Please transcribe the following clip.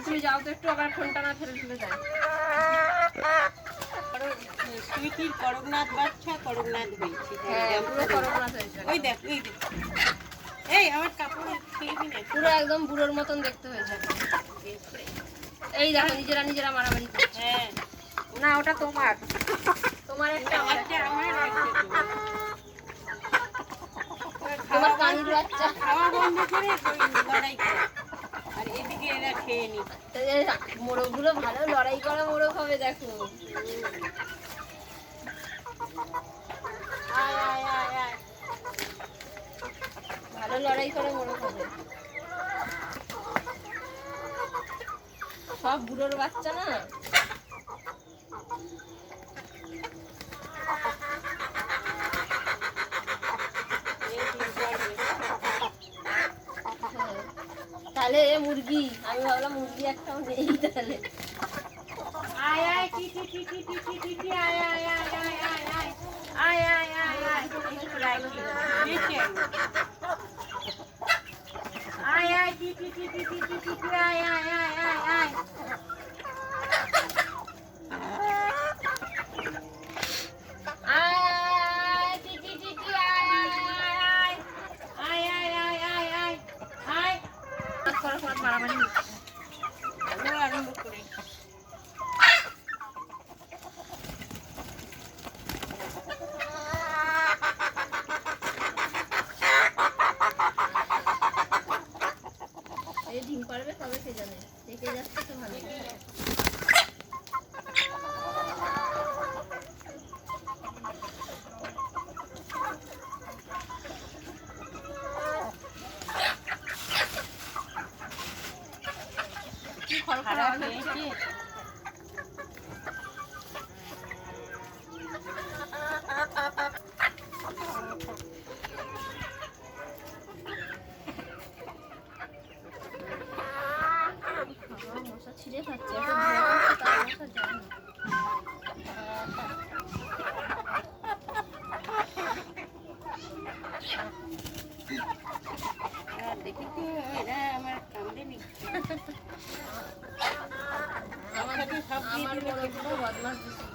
তুমি যাও তো একটু, আবার ফোনটা না ফেলে ফেলে যায়। সুইটির করকনাথ বাচ্চা করকনাথ হয়েছে। হ্যাঁ পুরো করকনাথ হয়েছে। ওই দেখ ওই দেখ, এই আমার কাপড় ছিঁড়বি না। পুরো একদম বুড়োর মতন দেখতে হয়েছে। এই দেখো নিজেরা নিজেরা মারামারি করছে। হ্যাঁ না ওটা তোমার, তোমার একটা আমার একটা আমার একটা তোমার কানির বাচ্চা। খাওয়া বন্ধ করে লড়াই করে, আর এদিকে এরা খেয়ে নি। মোরগগুলো ভালো লড়াই করা মোরগ হবে দেখো। আয় আয় আয় আয়, ভালো লড়াই করে মোরগ হবে। সব বুড়োর বাচ্চা না। তাহলে মুরগি, আমি ভাবলাম মুরগি একটাও নেই তাহলে। আয় আয় টি টি টি টি টি টি টি টি আয় আয় আয় আয় আয় আয় আয় আয় আয় আয় একটু রাখি নিচে আয় আয় টি টি টি টি টি টি টি টি আয় আয় আয় আয় আয় আরম্ভ করে ডিম পারবে কবে কে জানে, দেখে যাচ্ছে তো ভালো। খারাপ হয়েছে। মশা ছিঁড়ে খাচ্ছে, একটা ধোঁয়া তার মশা যায় না। দেখি তো এরা আমার কামড়ে নিচ্ছে। আমার মোরগগুলো বদমাশ বেশি।